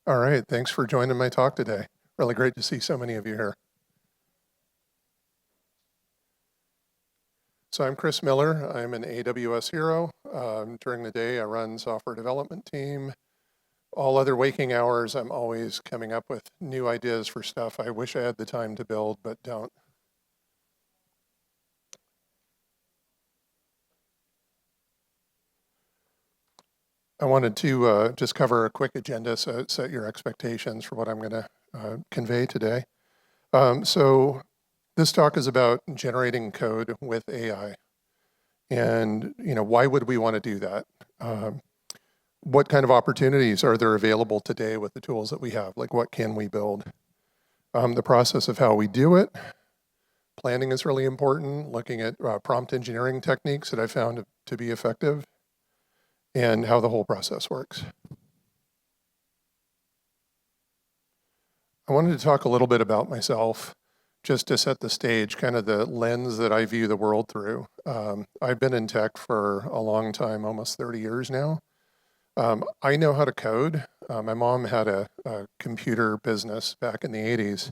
All right, thanks for joining my talk today. Really great to see so many of you here. So I'm Chris Miller. I'm an AWS hero. During the day, I run software development team. All other waking hours, I'm always coming up with new ideas for stuff I wish I had the time to build, but don't. I wanted to just cover a quick agenda, so set your expectations for what I'm going to convey today. So this talk is about generating code with AI. And why would we want to do that? What kind of opportunities are there available today with the tools that we have? Like, what can we build? The process of how we do it. Planning is really important, looking at prompt engineering techniques that I found to be effective, and how the whole process works. I wanted to talk a little bit about myself, just to set the stage, kind of the lens that I view the world through. I've been in tech for a long time, almost 30 years now. I know how to code. My mom had a computer business back in the 80s.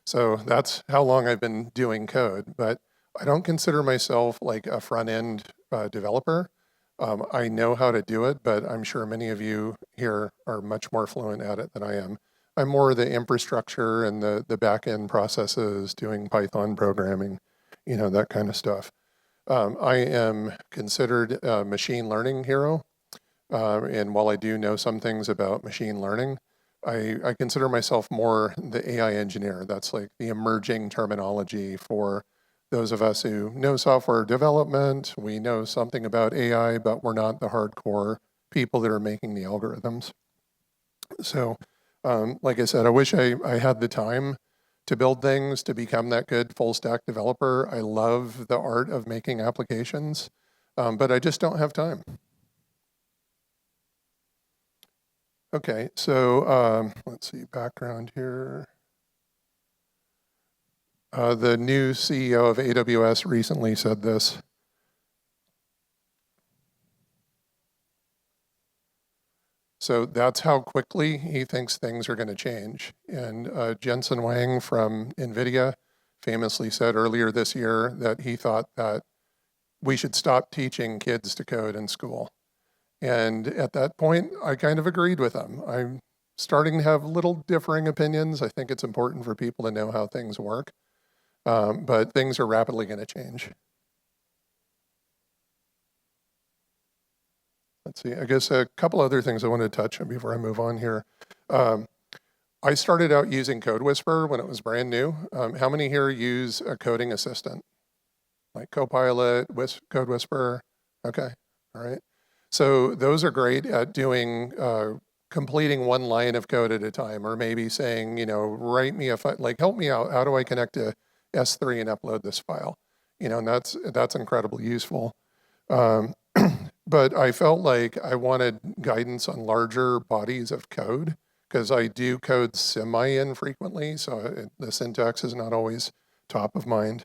So that's how long I've been doing code. But I don't consider myself like a front-end developer. I know how to do it, but I'm sure many of you here are much more fluent at it than I am. I'm more the infrastructure and the back-end processes, doing Python programming, that kind of stuff. I am considered a machine learning hero. And while I do know some things about machine learning, I consider myself more the AI engineer. That's like the emerging terminology for those of us who know software development. We know something about AI, but we're not the hardcore people that are making the algorithms. So, like I said, I wish I had the time to build things, to become that good full stack developer. I love the art of making applications, but I just don't have time. Okay, so let's see, background here. The new CEO of AWS recently said this. So that's how quickly he thinks things are going to change. And Jensen Huang from NVIDIA famously said earlier this year that he thought that we should stop teaching kids to code in school. And at that point, I kind of agreed with him. I'm starting to have little differing opinions. I think it's important for people to know how things work, but things are rapidly going to change. Let's see, I guess a couple other things I wanted to touch on before I move on here. I started out using Code Whisperer when it was brand new. How many here use a coding assistant? Like Copilot, Code Whisperer? Okay, all right. So those are great at doing, completing one line of code at a time, or maybe saying, write me like help me out. How do I connect to S3 and upload this file? And that's incredibly useful. But I felt like I wanted guidance on larger bodies of code because I do code semi-infrequently, so the syntax is not always top of mind.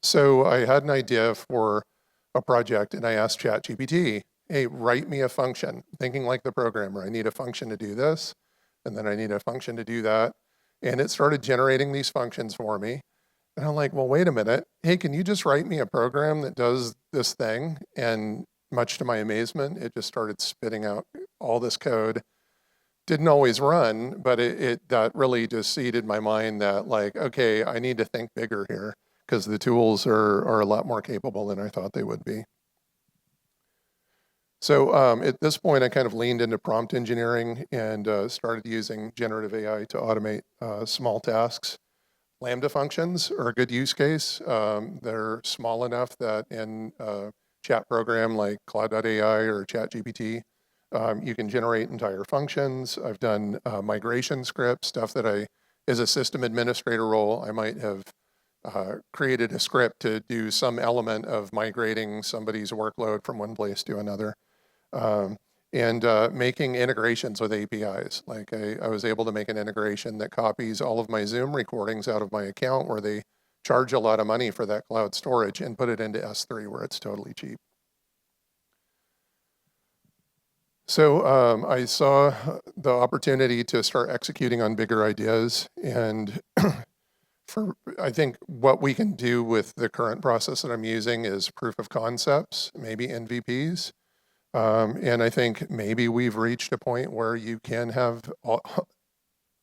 So I had an idea for a project and I asked ChatGPT, hey, write me a function, thinking like the programmer. I need a function to do this, and then I need a function to do that. And it started generating these functions for me. And I'm like, well, wait a minute. Hey, can you just write me a program that does this thing? And much to my amazement, it just started spitting out all this code. Didn't always run, but that really just seeded my mind that like, okay, I need to think bigger here because the tools are a lot more capable than I thought they would be. So at this point, I kind of leaned into prompt engineering and started using generative AI to automate small tasks. Lambda functions are a good use case. They're small enough that in a chat program like Cloud.ai or ChatGPT, you can generate entire functions. I've done migration scripts, stuff that as a system administrator role, I might have created a script to do some element of migrating somebody's workload from one place to another. And making integrations with APIs. Like I was able to make an integration that copies all of my Zoom recordings out of my account where they charge a lot of money for that cloud storage and put it into S3 where it's totally cheap. So I saw the opportunity to start executing on bigger ideas, and I think what we can do with the current process that I'm using is proof of concepts, maybe MVPs. And I think maybe we've reached a point where you can have,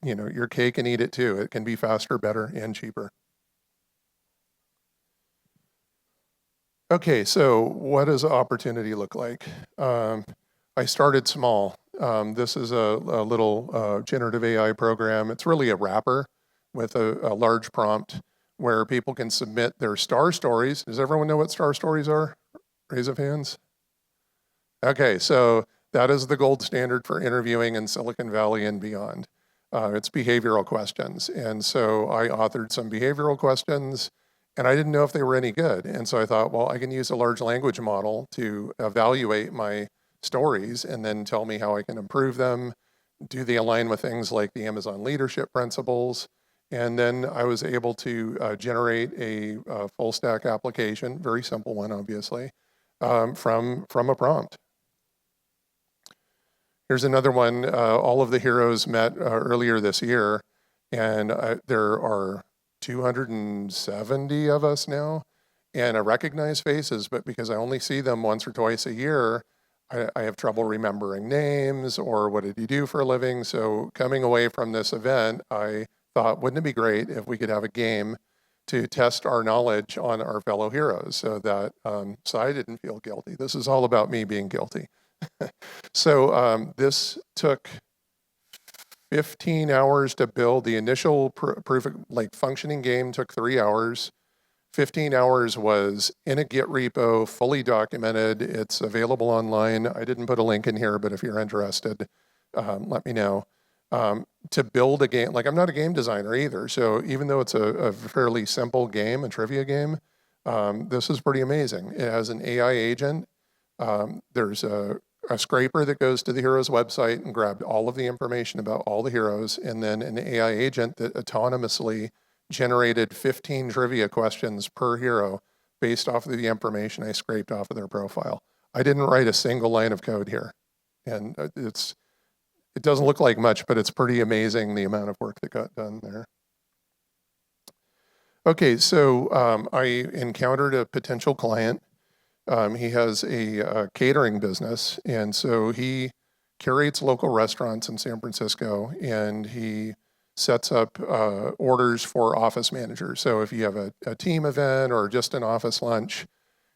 your cake and eat it too. It can be faster, better, and cheaper. Okay, so what does opportunity look like? I started small. This is a little generative AI program. It's really a wrapper with a large prompt where people can submit their star stories. Does everyone know what star stories are? Raise of hands. Okay, so that is the gold standard for interviewing in Silicon Valley and beyond. It's behavioral questions. And so I authored some behavioral questions, and I didn't know if they were any good. And so I thought, well, I can use a large language model to evaluate my stories and then tell me how I can improve them. Do they align with things like the Amazon leadership principles? And then I was able to generate a full stack application, very simple one, obviously, from a prompt. Here's another one. All of the heroes met earlier this year, and there are 270 of us now. And I recognize faces, but because I only see them once or twice a year, I have trouble remembering names or what did you do for a living. So coming away from this event, I thought, wouldn't it be great if we could have a game to test our knowledge on our fellow heroes so that so I didn't feel guilty. This is all about me being guilty. So this took 15 hours to build. The initial proof of, like, functioning game took 3 hours. 15 hours was in a Git repo, fully documented. It's available online. I didn't put a link in here, but if you're interested, let me know. To build a game, like, I'm not a game designer either, so even though it's a fairly simple game, a trivia game, this is pretty amazing. It has an AI agent. There's a scraper that goes to the hero's website and grabbed all of the information about all the heroes, and then an AI agent that autonomously generated 15 trivia questions per hero based off of the information I scraped off of their profile. I didn't write a single line of code here, and it doesn't look like much, but it's pretty amazing the amount of work that got done there. Okay, so I encountered a potential client. He has a catering business, and so he curates local restaurants in San Francisco, and he sets up orders for office managers. So if you have a team event or just an office lunch,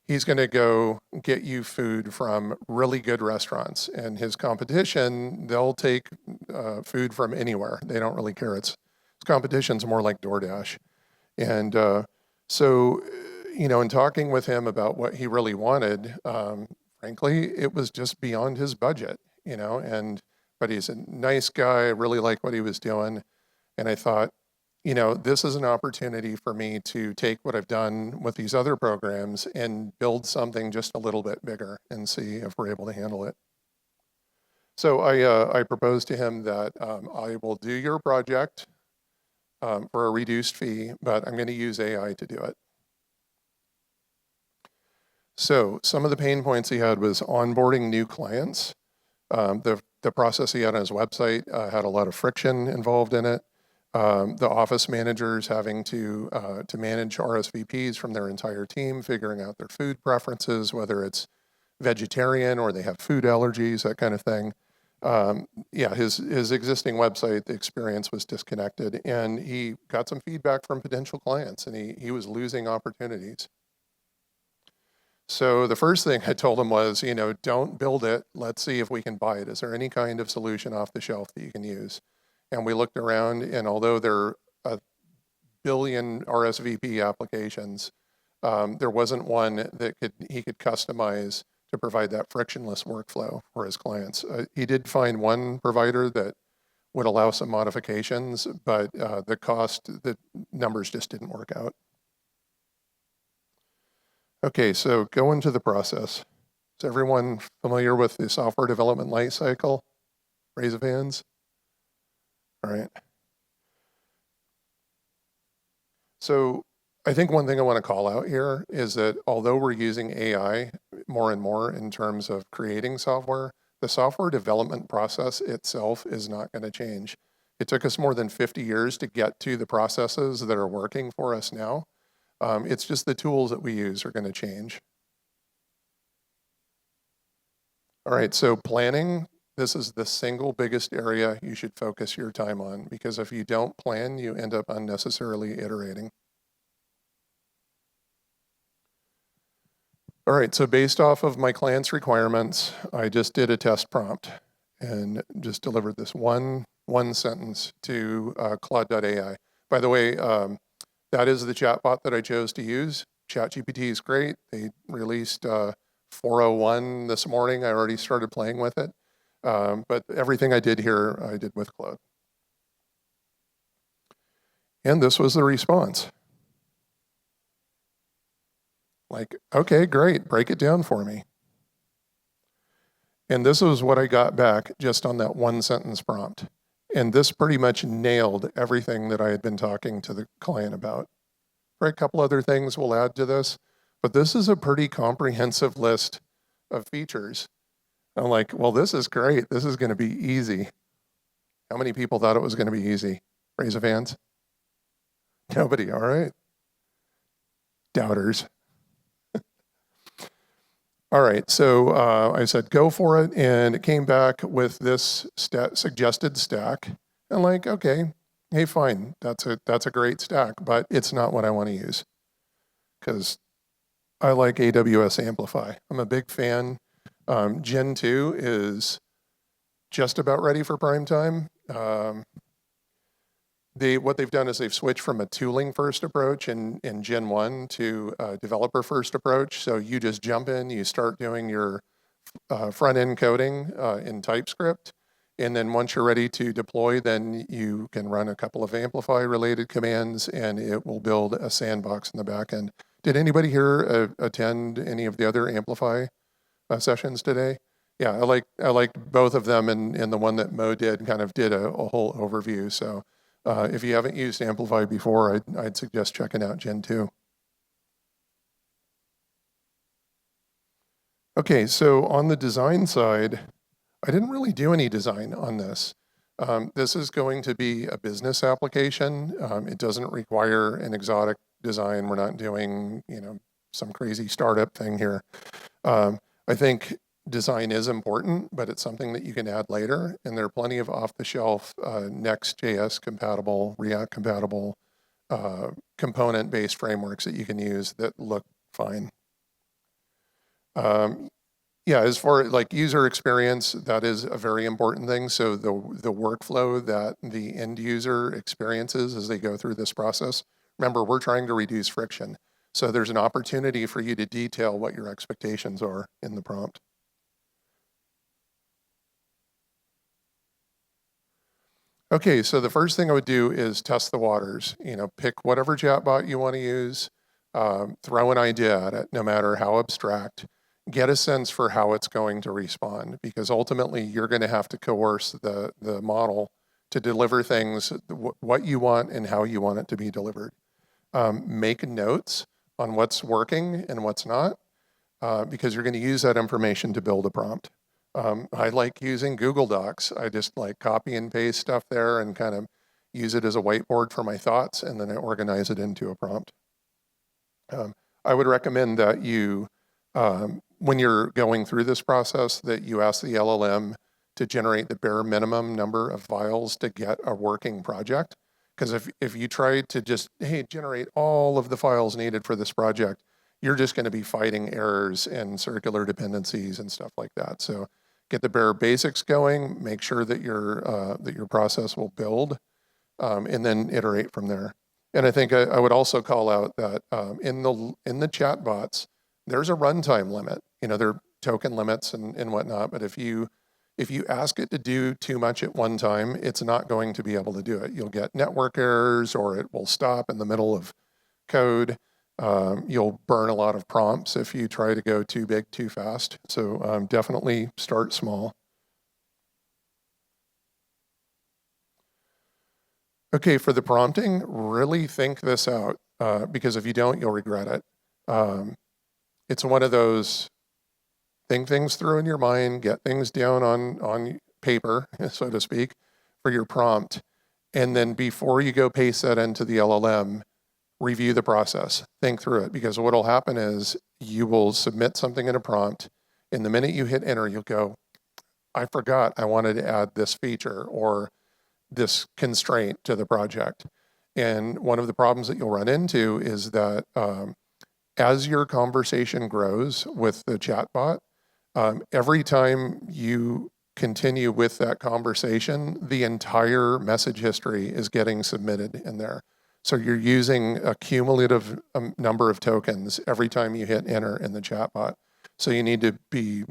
he's going to go get you food from really good restaurants. And his competition, they'll take food from anywhere. They don't really care. His competition's more like DoorDash. And so, in talking with him about what he really wanted, frankly, it was just beyond his budget, but he's a nice guy. I really like what he was doing. And I thought, this is an opportunity for me to take what I've done with these other programs and build something just a little bit bigger and see if we're able to handle it. So I proposed to him that I will do your project for a reduced fee, but I'm going to use AI to do it. So some of the pain points he had was onboarding new clients. The process he had on his website had a lot of friction involved in it. The office managers having to manage RSVPs from their entire team, figuring out their food preferences, whether it's vegetarian or they have food allergies, that kind of thing. His existing website, the experience was disconnected, and he got some feedback from potential clients, and he was losing opportunities. So the first thing I told him was, don't build it. Let's see if we can buy it. Is there any kind of solution off the shelf that you can use? And we looked around, and although there are 1 billion RSVP applications, there wasn't one that he could customize to provide that frictionless workflow for his clients. He did find one provider that would allow some modifications, but the numbers just didn't work out. Okay, so go into the process. Is everyone familiar with the software development lifecycle? Raise of hands. All right. So I think one thing I want to call out here is that although we're using AI more and more in terms of creating software, the software development process itself is not going to change. It took us more than 50 years to get to the processes that are working for us now. It's just the tools that we use are going to change. All right, so planning, this is the single biggest area you should focus your time on, because if you don't plan, you end up unnecessarily iterating. All right, so based off of my client's requirements, I just did a test prompt and just delivered this one sentence to Claude.ai. By the way, that is the chatbot that I chose to use. ChatGPT is great. They released 401 this morning. I already started playing with it. But everything I did here, I did with Claude. And this was the response. Like, okay, great, break it down for me. And this was what I got back just on that one sentence prompt. And this pretty much nailed everything that I had been talking to the client about. For a couple other things we'll add to this, but this is a pretty comprehensive list of features. I'm like, well, this is great. This is going to be easy. How many people thought it was going to be easy? Raise of hands. Nobody, all right. Doubters. All right, so I said, go for it, and it came back with this suggested stack. And like, okay, hey, fine, that's a great stack, but it's not what I want to use, because I like AWS Amplify. I'm a big fan. Gen 2 is just about ready for prime time. What they've done is they've switched from a tooling first approach in Gen 1 to a developer first approach. So you just jump in, you start doing your front end coding in TypeScript. And then once you're ready to deploy, then you can run a couple of Amplify related commands and it will build a sandbox in the back end. Did anybody here attend any of the other Amplify sessions today? Yeah, I liked both of them, and the one that Mo did kind of did a whole overview. So if you haven't used Amplify before, I'd suggest checking out Gen 2. Okay, so on the design side, I didn't really do any design on this. This is going to be a business application. It doesn't require an exotic design. We're not doing, some crazy startup thing here. I think design is important, but it's something that you can add later. And there are plenty of off-the-shelf Next.js compatible, React compatible, component-based frameworks that you can use that look fine. Yeah, as far as like user experience, that is a very important thing. So the workflow that the end user experiences as they go through this process. Remember, we're trying to reduce friction. So there's an opportunity for you to detail what your expectations are in the prompt. Okay, so the first thing I would do is test the waters. Pick whatever chatbot you want to use, throw an idea at it, no matter how abstract. Get a sense for how it's going to respond, because ultimately you're going to have to coerce the model to deliver things, what you want and how you want it to be delivered. Make notes on what's working and what's not, because you're going to use that information to build a prompt. I like using Google Docs. I just like copy and paste stuff there and kind of use it as a whiteboard for my thoughts, and then I organize it into a prompt. I would recommend that you, when you're going through this process, that you ask the LLM to generate the bare minimum number of files to get a working project. Because if you try to just, hey, generate all of the files needed for this project, you're just going to be fighting errors and circular dependencies and stuff like that. So get the bare basics going, make sure that your process will build, and then iterate from there. And I think I would also call out that in the chatbots, there's a runtime limit. There are token limits and whatnot, but if you ask it to do too much at one time, it's not going to be able to do it. You'll get network errors, or it will stop in the middle of code. You'll burn a lot of prompts if you try to go too big too fast. So definitely start small. Okay, for the prompting, really think this out, because if you don't, you'll regret it. It's one of those think things through in your mind, get things down on paper, so to speak, for your prompt. And then before you go paste that into the LLM, review the process, think through it, because what'll happen is you will submit something in a prompt, and the minute you hit enter, you'll go, I forgot I wanted to add this feature or this constraint to the project. And one of the problems that you'll run into is that as your conversation grows with the chatbot, every time you continue with that conversation, the entire message history is getting submitted in there. So you're using a cumulative number of tokens every time you hit enter in the chatbot. So you need to be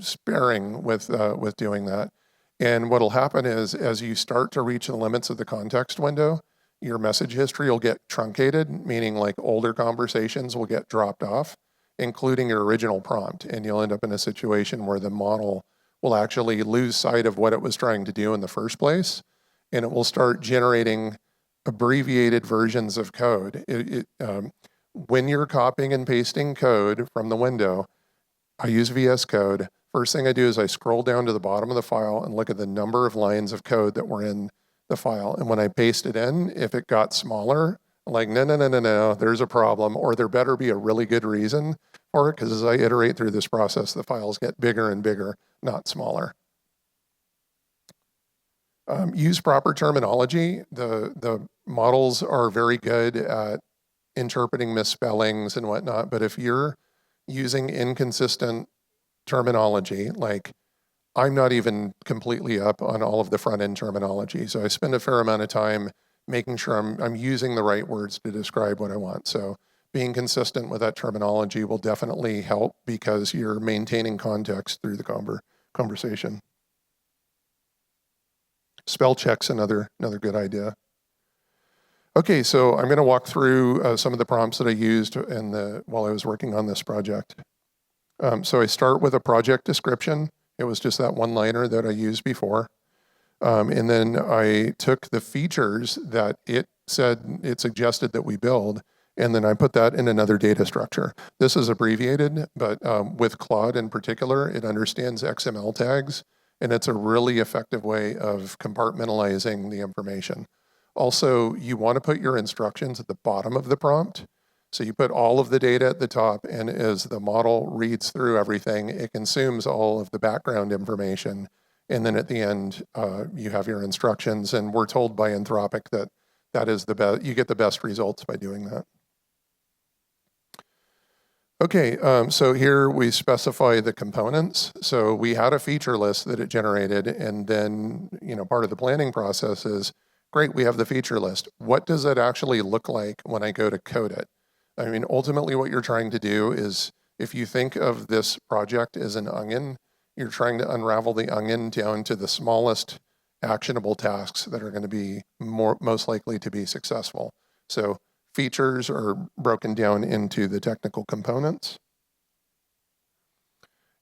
sparing with doing that. And what'll happen is, as you start to reach the limits of the context window, your message history will get truncated, meaning like older conversations will get dropped off, including your original prompt. And you'll end up in a situation where the model will actually lose sight of what it was trying to do in the first place, and it will start generating abbreviated versions of code. When you're copying and pasting code from the window, I use VS Code. First thing I do is I scroll down to the bottom of the file and look at the number of lines of code that were in the file. And when I paste it in, if it got smaller, I'm like, no, there's a problem, or there better be a really good reason for it, because as I iterate through this process, the files get bigger and bigger, not smaller. Use proper terminology. The models are very good at interpreting misspellings and whatnot, but if you're using inconsistent terminology, like I'm not even completely up on all of the front-end terminology, so I spend a fair amount of time making sure I'm using the right words to describe what I want. So being consistent with that terminology will definitely help, because you're maintaining context through the conversation. Spell check's another good idea. Okay, so I'm going to walk through some of the prompts that I used while I was working on this project. So I start with a project description. It was just that one-liner that I used before. And then I took the features that it suggested that we build, and then I put that in another data structure. This is abbreviated, but with Claude in particular, it understands XML tags, and it's a really effective way of compartmentalizing the information. Also, you want to put your instructions at the bottom of the prompt. So you put all of the data at the top, and as the model reads through everything, it consumes all of the background information. And then at the end, you have your instructions. And we're told by Anthropic that is the best. You get the best results by doing that. Okay, so here we specify the components. So we had a feature list that it generated, and then part of the planning process is, great, we have the feature list. What does it actually look like when I go to code it? I mean, ultimately what you're trying to do is, if you think of this project as an onion, you're trying to unravel the onion down to the smallest actionable tasks that are going to be most likely to be successful. So features are broken down into the technical components.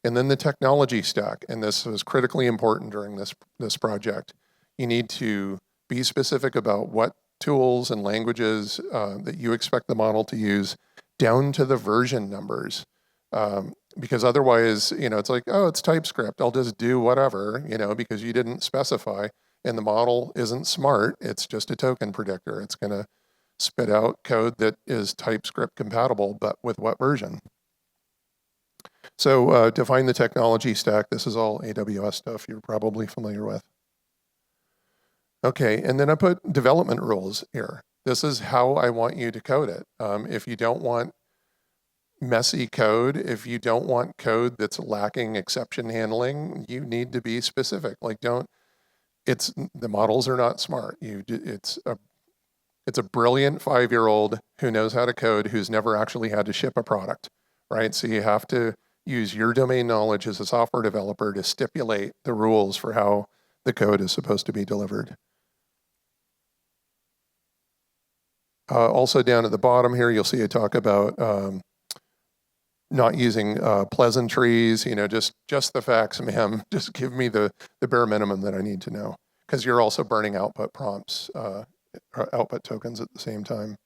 And then the technology stack, and this was critically important during this project. You need to be specific about what tools and languages that you expect the model to use, down to the version numbers. Because otherwise, it's like, oh, it's TypeScript, I'll just do whatever, because you didn't specify, and the model isn't smart, it's just a token predictor. It's gonna spit out code that is TypeScript compatible, but with what version? So define the technology stack. This is all AWS stuff you're probably familiar with. Okay, and then I put development rules here. This is how I want you to code it. If you don't want messy code, if you don't want code that's lacking exception handling, you need to be specific. Like, the models are not smart. It's a brilliant 5-year-old who knows how to code, who's never actually had to ship a product, right? So you have to use your domain knowledge as a software developer to stipulate the rules for how the code is supposed to be delivered. Also down at the bottom here, you'll see I talk about not using pleasantries, just the facts, ma'am. Just give me the bare minimum that I need to know, because you're also burning output prompts, output tokens at the same time.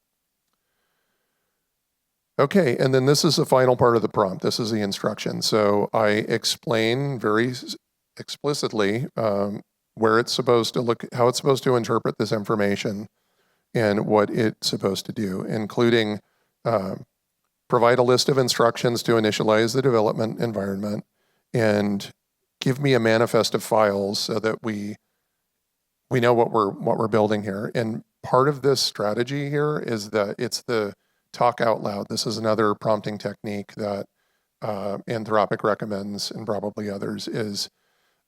Okay, and then this is the final part of the prompt. This is the instruction. So I explain very explicitly where it's supposed to look, how it's supposed to interpret this information, and what it's supposed to do, including provide a list of instructions to initialize the development environment, and give me a manifest of files so that we know what we're building here. And part of this strategy here is that it's the talk out loud. This is another prompting technique that Anthropic recommends, and probably others, is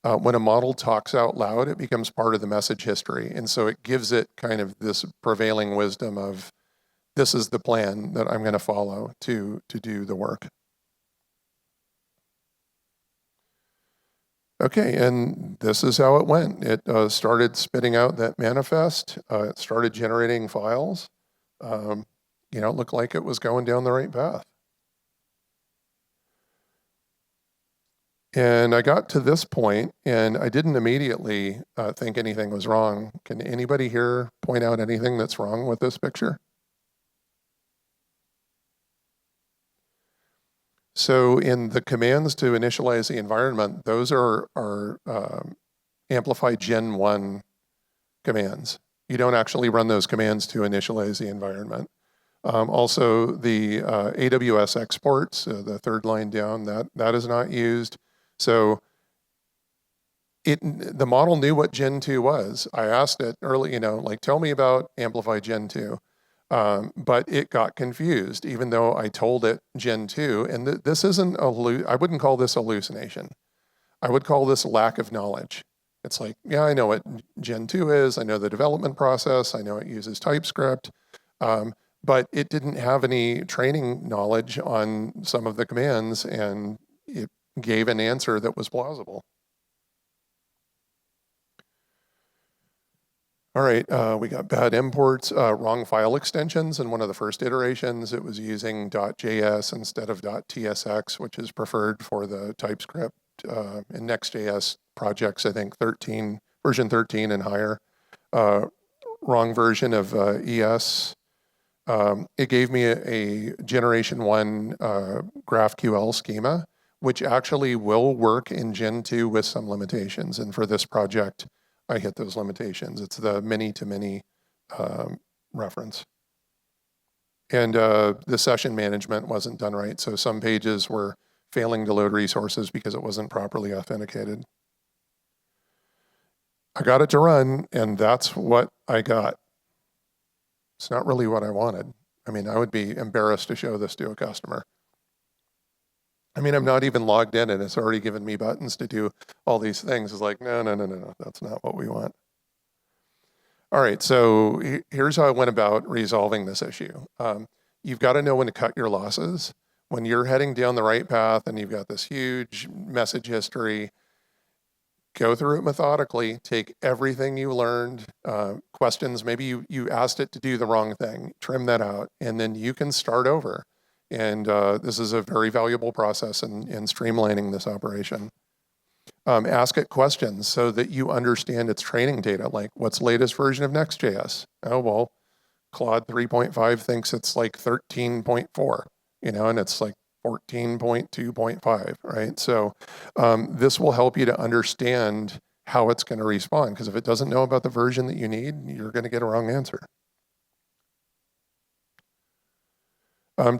when a model talks out loud, it becomes part of the message history. And so it gives it kind of this prevailing wisdom of, this is the plan that I'm going to follow to do the work. Okay, and this is how it went. It started spitting out that manifest. It started generating files. It looked like it was going down the right path. And I got to this point, and I didn't immediately think anything was wrong. Can anybody here point out anything that's wrong with this picture? So in the commands to initialize the environment, those are Amplify Gen 1 commands. You don't actually run those commands to initialize the environment. Also, the AWS exports, the third line down, that is not used. So the model knew what Gen 2 was. I asked it early, tell me about Amplify Gen 2. But it got confused, even though I told it Gen 2. And this isn't I wouldn't call this hallucination. I would call this lack of knowledge. It's like, yeah, I know what Gen 2 is. I know the development process. I know it uses TypeScript. But it didn't have any training knowledge on some of the commands, and it gave an answer that was plausible. All right, we got bad imports, wrong file extensions. In one of the first iterations, it was using .js instead of .tsx, which is preferred for the TypeScript in Next.js projects, I think version 13 and higher. Wrong version of ES. It gave me a generation 1 GraphQL schema, which actually will work in Gen 2 with some limitations. And for this project, I hit those limitations. It's the many-to-many reference. And the session management wasn't done right. So some pages were failing to load resources because it wasn't properly authenticated. I got it to run, and that's what I got. It's not really what I wanted. I mean, I would be embarrassed to show this to a customer. I mean, I'm not even logged in, and it's already given me buttons to do all these things. It's like, no, that's not what we want. All right, so here's how I went about resolving this issue. You've got to know when to cut your losses. When you're heading down the right path and you've got this huge message history, go through it methodically, take everything you learned, questions, maybe you asked it to do the wrong thing, trim that out, and then you can start over. And this is a very valuable process in streamlining this operation. Ask it questions so that you understand its training data, like what's the latest version of Next.js? Oh, well, Claude 3.5 thinks it's like 13.4, and it's like 14.2.5, right? So this will help you to understand how it's going to respond, because if it doesn't know about the version that you need, you're going to get a wrong answer.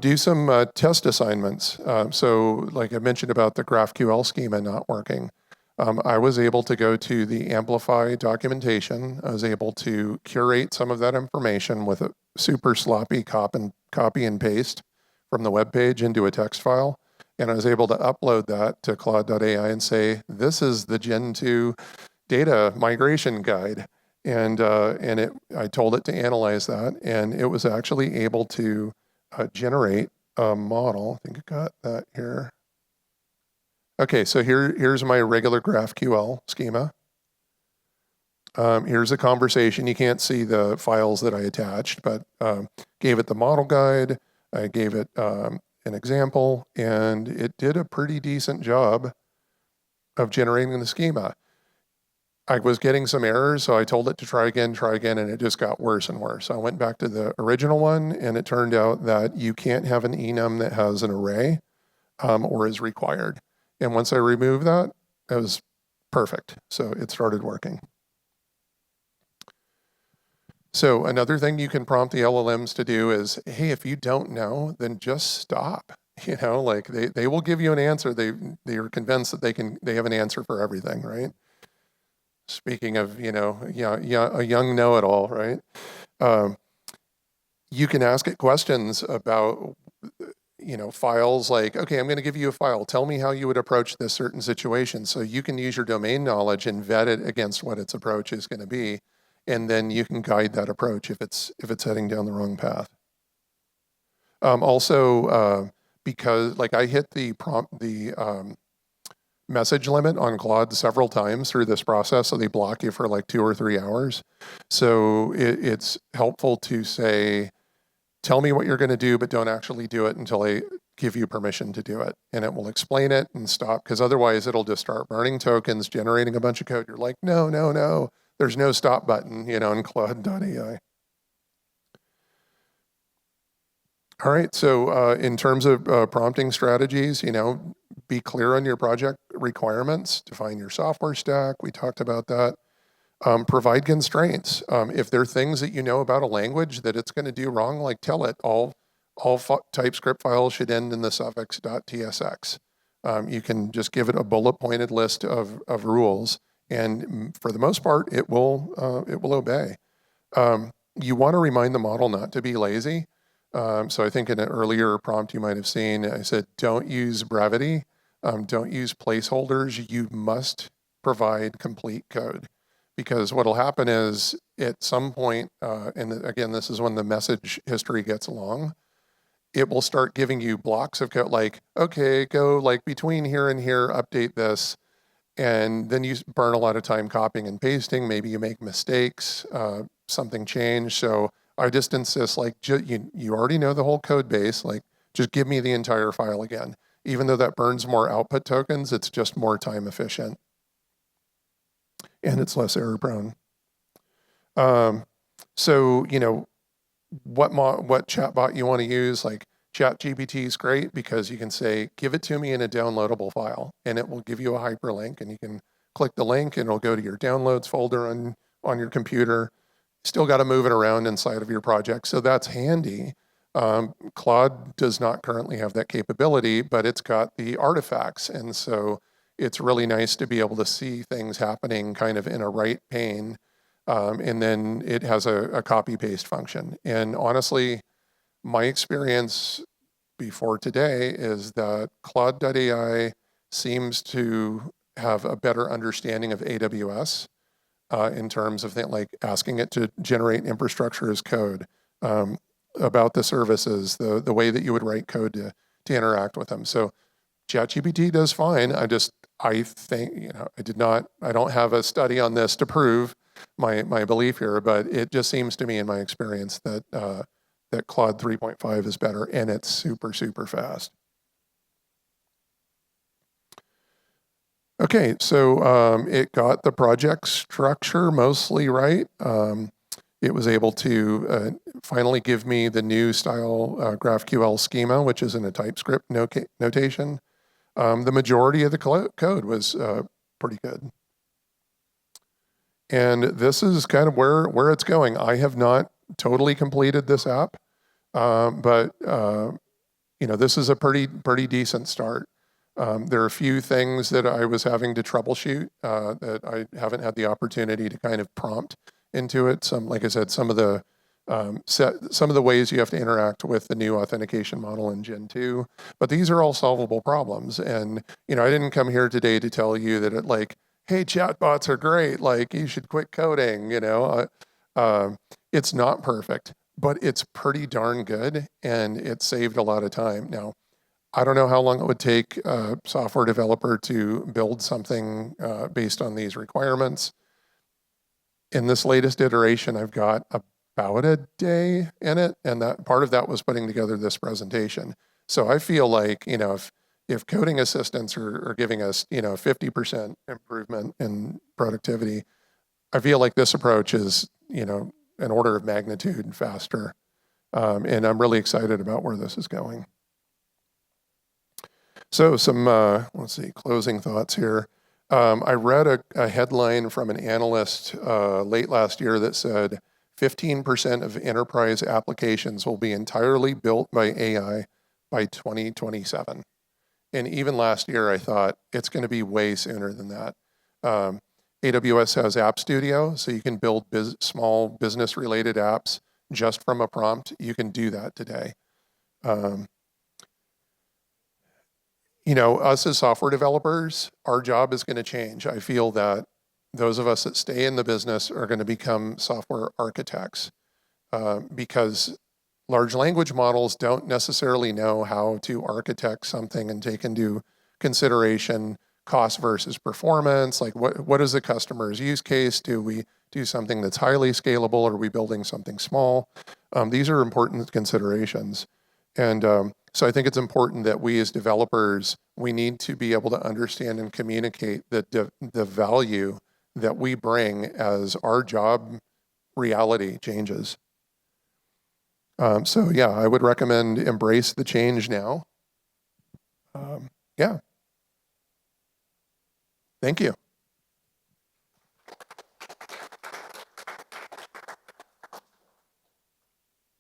Do some test assignments. So like I mentioned about the GraphQL schema not working, I was able to go to the Amplify documentation. I was able to curate some of that information with a super sloppy copy and paste from the web page into a text file. And I was able to upload that to Claude.ai and say, this is the Gen 2 data migration guide. And I told it to analyze that, and it was actually able to generate a model. I think I got that here. Okay, so here's my regular GraphQL schema. Here's a conversation. You can't see the files that I attached, but gave it the model guide. I gave it an example, and it did a pretty decent job of generating the schema. I was getting some errors, so I told it to try again, and it just got worse and worse. So I went back to the original one, and it turned out that you can't have an enum that has an array or is required. And once I removed that, it was perfect. So it started working. So another thing you can prompt the LLMs to do is, hey, if you don't know, then just stop. You know, like they will give you an answer. They are convinced that they have an answer for everything, right? Speaking of, you know, a young know-it-all, right? You can ask it questions about, you know, files like, okay, I'm going to give you a file. Tell me how you would approach this certain situation. So you can use your domain knowledge and vet it against what its approach is going to be, and then you can guide that approach if it's heading down the wrong path. Also, because like I hit the message limit on Claude several times through this process, so they block you for like 2 or 3 hours. So it's helpful to say, tell me what you're going to do, but don't actually do it until I give you permission to do it. And it will explain it and stop, because otherwise it'll just start burning tokens, generating a bunch of code. You're like, no, no, no. There's no stop button, you know, in Claude.ai. All right, so in terms of prompting strategies, you know, be clear on your project requirements, define your software stack. We talked about that. Provide constraints. If there are things that you know about a language that it's going to do wrong, like tell it all TypeScript files should end in the suffix .tsx. You can just give it a bullet-pointed list of rules, and for the most part, it will obey. You want to remind the model not to be lazy. So I think in an earlier prompt you might have seen, I said, don't use brevity, don't use placeholders. You must provide complete code, because what will happen is at some point, and again, this is when the message history gets long, it will start giving you blocks of code like, okay, go like between here and here, update this. And then you burn a lot of time copying and pasting. Maybe you make mistakes, something changed. So I just insist, like, you already know the whole code base, like, just give me the entire file again. Even though that burns more output tokens, it's just more time efficient. And it's less error prone. So, you know, what chatbot you want to use, like ChatGPT is great because you can say, give it to me in a downloadable file, and it will give you a hyperlink, and you can click the link and it'll go to your downloads folder on your computer. Still got to move it around inside of your project, so that's handy. Claude does not currently have that capability, but it's got the artifacts, and so it's really nice to be able to see things happening kind of in a right pane, and then it has a copy-paste function. And honestly, my experience before today is that Claude.ai seems to have a better understanding of AWS in terms of like asking it to generate infrastructure as code, about the services, the way that you would write code to interact with them. So ChatGPT does fine. I think, you know, I don't have a study on this to prove my belief here, but it just seems to me in my experience that that Claude 3.5 is better, and it's super, super fast. Okay, so it got the project structure mostly right. It was able to finally give me the new style GraphQL schema, which is in a TypeScript notation. The majority of the code was pretty good. And this is kind of where it's going. I have not totally completed this app, but you know, this is a pretty decent start. There are a few things that I was having to troubleshoot that I haven't had the opportunity to kind of prompt into it. Like I said, some of the ways you have to interact with the new authentication model in Gen 2, but these are all solvable problems. And you know, I didn't come here today to tell you that like, hey, chatbots are great, like you should quit coding. You know, it's not perfect, but it's pretty darn good, and it saved a lot of time. Now, I don't know how long it would take a software developer to build something based on these requirements. In this latest iteration, I've got about a day in it, and that part of that was putting together this presentation. So I feel like, you know, if coding assistants are giving us, you know, 50% improvement in productivity, I feel like this approach is, an order of magnitude faster. And I'm really excited about where this is going. So some, closing thoughts here. I read a headline from an analyst late last year that said 15% of enterprise applications will be entirely built by AI by 2027. And even last year, I thought it's going to be way sooner than that. AWS has App Studio, so you can build small business-related apps just from a prompt. You can do that today. Us as software developers, our job is going to change. I feel that those of us that stay in the business are going to become software architects because large language models don't necessarily know how to architect something and take into consideration cost versus performance. Like what is the customer's use case? Do we do something that's highly scalable, or are we building something small? These are important considerations. And so I think it's important that we as developers, we need to be able to understand and communicate the value that we bring as our job reality changes. So yeah, I would recommend embrace the change now. Yeah. Thank you.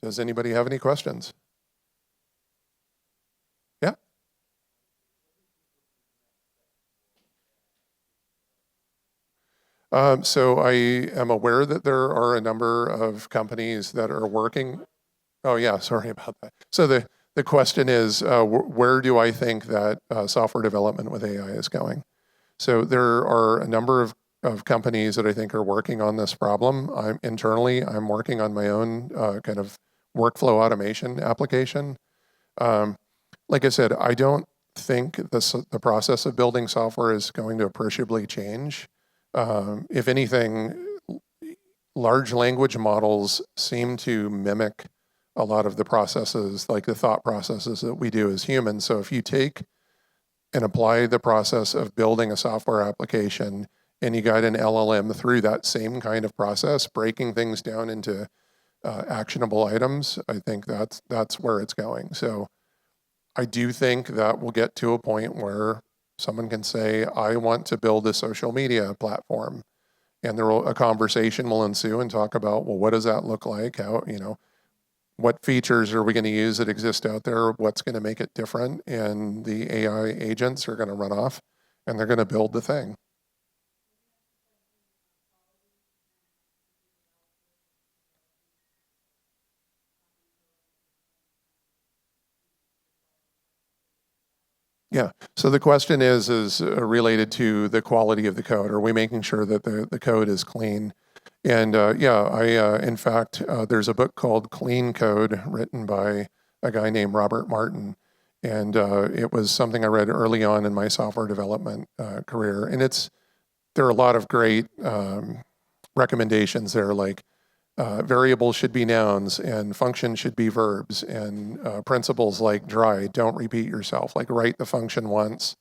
Does anybody have any questions? Yeah. So I am aware that there are a number of companies that are working. Oh yeah, sorry about that. So the question is, where do I think that software development with AI is going? So there are a number of companies that I think are working on this problem. I'm working on my own kind of workflow automation application. Like I said, I don't think the process of building software is going to appreciably change. If anything, large language models seem to mimic a lot of the processes, like the thought processes that we do as humans. So if you take and apply the process of building a software application and you guide an LLM through that same kind of process, breaking things down into actionable items, I think that's where it's going. So I do think that we'll get to a point where someone can say, I want to build a social media platform. And a conversation will ensue and talk about, well, what does that look like? How, what features are we going to use that exist out there? What's going to make it different? And the AI agents are going to run off and they're going to build the thing. Yeah. So the question is related to the quality of the code. Are we making sure that the code is clean? And in fact, there's a book called Clean Code written by a guy named Robert Martin. And it was something I read early on in my software development career. And there are a lot of great recommendations there, like variables should be nouns and functions should be verbs, and principles like dry, don't repeat yourself, like write the function once.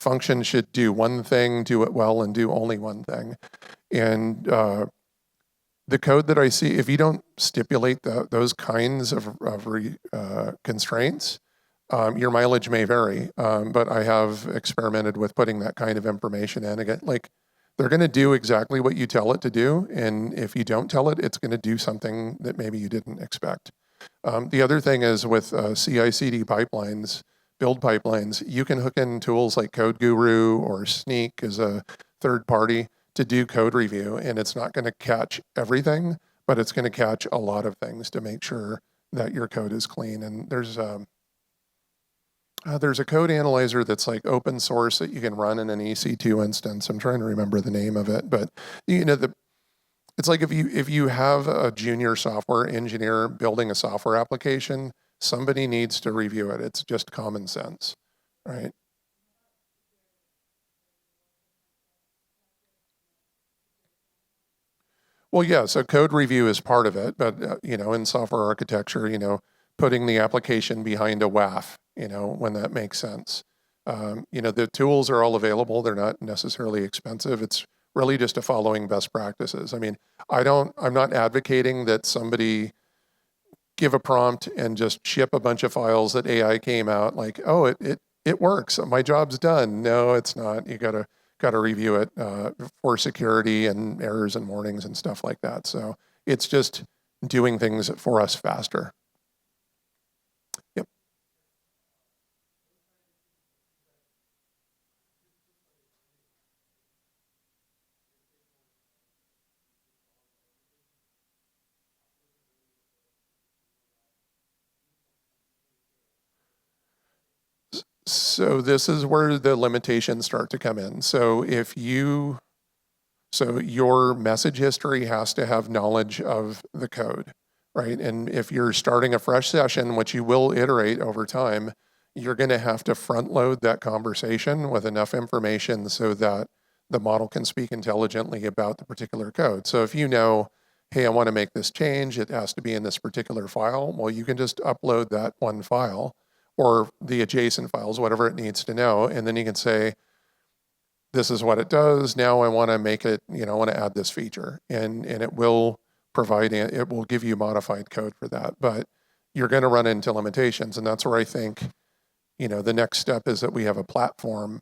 Function should do one thing, do it well, and do only one thing. And the code that I see, if you don't stipulate those kinds of constraints, your mileage may vary. But I have experimented with putting that kind of information in. Again, like they're going to do exactly what you tell it to do. And if you don't tell it, it's going to do something that maybe you didn't expect. The other thing is with CI/CD pipelines, build pipelines, you can hook in tools like Code Guru or Sneak as a third party to do code review, and it's not going to catch everything, but it's going to catch a lot of things to make sure that your code is clean. And there's a code analyzer that's like open source that you can run in an EC2 instance. I'm trying to remember the name of it, but it's like if you have a junior software engineer building a software application, somebody needs to review it. It's just common sense, right? Well, yeah, so code review is part of it, but in software architecture, putting the application behind a WAF, when that makes sense. The tools are all available. They're not necessarily expensive. It's really just a following best practices. I mean, I'm not advocating that somebody give a prompt and just ship a bunch of files that AI came out like, oh, it works. My job's done. No, it's not. You gotta review it for security and errors and warnings and stuff like that. So it's just doing things for us faster. Yep. So this is where the limitations start to come in. So your message history has to have knowledge of the code, right? And if you're starting a fresh session, which you will iterate over time, you're going to have to front load that conversation with enough information so that the model can speak intelligently about the particular code. So if you know, hey, I want to make this change, it has to be in this particular file, well, you can just upload that one file or the adjacent files, whatever it needs to know, and then you can say, this is what it does. Now I want to make it, I want to add this feature, and it will it will give you modified code for that. But you're going to run into limitations, and that's where I think, the next step is that we have a platform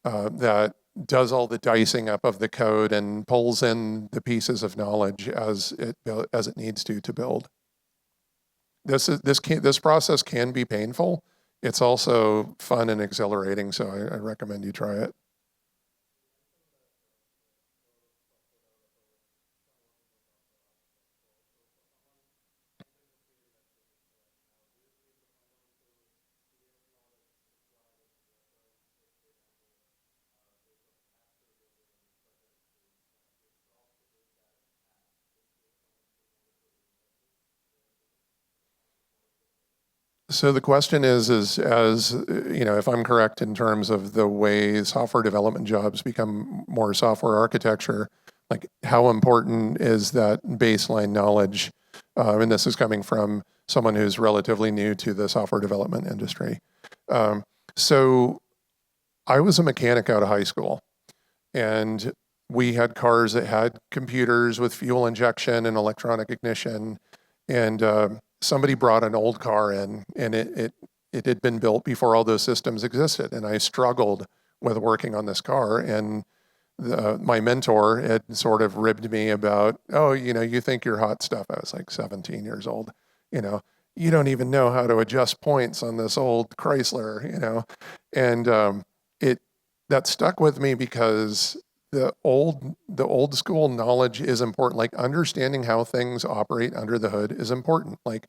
that does all the dicing up of the code and pulls in the pieces of knowledge as it needs to build. This process can be painful. It's also fun and exhilarating, so I recommend you try it. So the question is as if I'm correct in terms of the way software development jobs become more software architecture, like how important is that baseline knowledge? And this is coming from someone who's relatively new to the software development industry. So I was a mechanic out of high school, and we had cars that had computers with fuel injection and electronic ignition, and somebody brought an old car in, and it had been built before all those systems existed. And I struggled with working on this car. And my mentor had sort of ribbed me about, oh, you think you're hot stuff. I was like 17 years old. You don't even know how to adjust points on this old Chrysler. And that stuck with me because the old school knowledge is important. Like understanding how things operate under the hood is important. Like,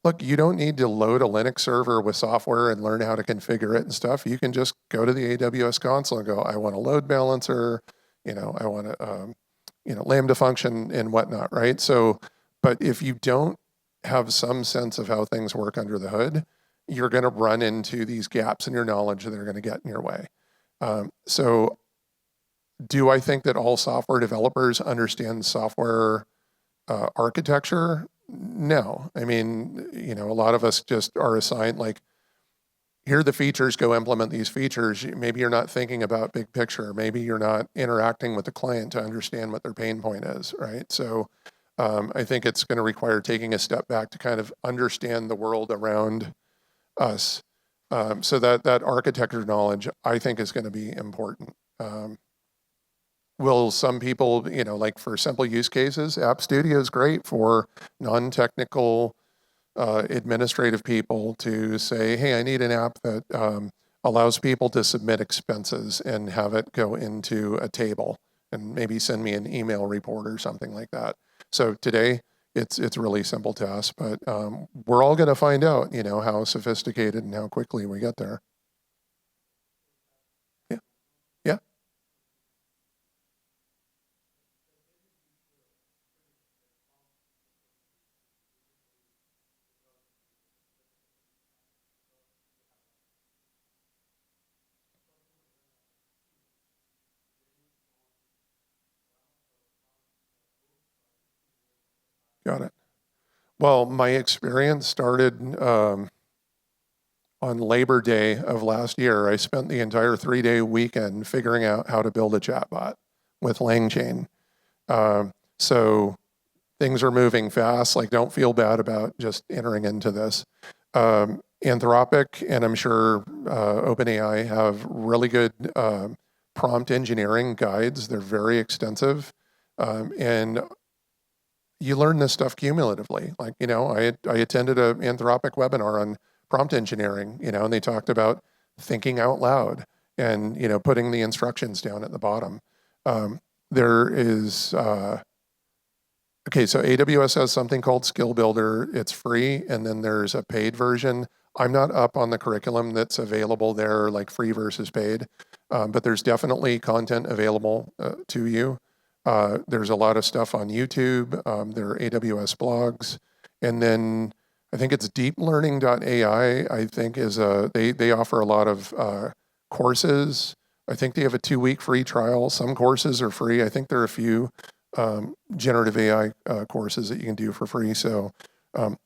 look, you don't need to load a Linux server with software and learn how to configure it and stuff. You can just go to the AWS console and go, I want a load balancer, I want a Lambda function and whatnot, right? So, but if you don't have some sense of how things work under the hood, you're going to run into these gaps in your knowledge that are going to get in your way. So do I think that all software developers understand software architecture? No. I mean, a lot of us just are assigned like, here are the features, go implement these features. Maybe you're not thinking about big picture. Maybe you're not interacting with the client to understand what their pain point is, right? So I think it's going to require taking a step back to kind of understand the world around us. So that architecture knowledge, I think, is going to be important. Will some people, like for simple use cases, App Studio is great for non-technical administrative people to say, hey, I need an app that allows people to submit expenses and have it go into a table and maybe send me an email report or something like that. So today, it's really simple to us, but we're all going to find out, how sophisticated and how quickly we get there. Yeah, yeah, got it. Well, my experience started on Labor Day of last year. I spent the entire 3-day weekend figuring out how to build a chatbot with LangChain. So things are moving fast. Like, don't feel bad about just entering into this. Anthropic, and I'm sure OpenAI have really good prompt engineering guides. They're very extensive. And you learn this stuff cumulatively. Like, I attended an Anthropic webinar on prompt engineering, and they talked about thinking out loud and, putting the instructions down at the bottom. There is, okay, so AWS has something called Skill Builder. It's free, and then there's a paid version. I'm not up on the curriculum that's available there, like free versus paid, but there's definitely content available to you. There's a lot of stuff on YouTube. There are AWS blogs. And then I think it's deeplearning.ai, I think they offer a lot of courses. I think they have a 2-week free trial. Some courses are free. I think there are a few generative AI courses that you can do for free. So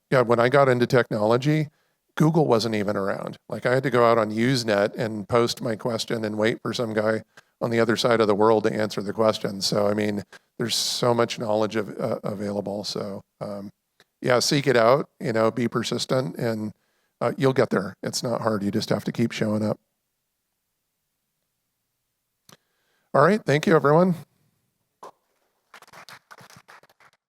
yeah, when I got into technology, Google wasn't even around. Like, I had to go out on Usenet and post my question and wait for some guy on the other side of the world to answer the question. So, I mean, there's so much knowledge available. So, yeah, seek it out, be persistent, and you'll get there. It's not hard. You just have to keep showing up. All right. Thank you, everyone.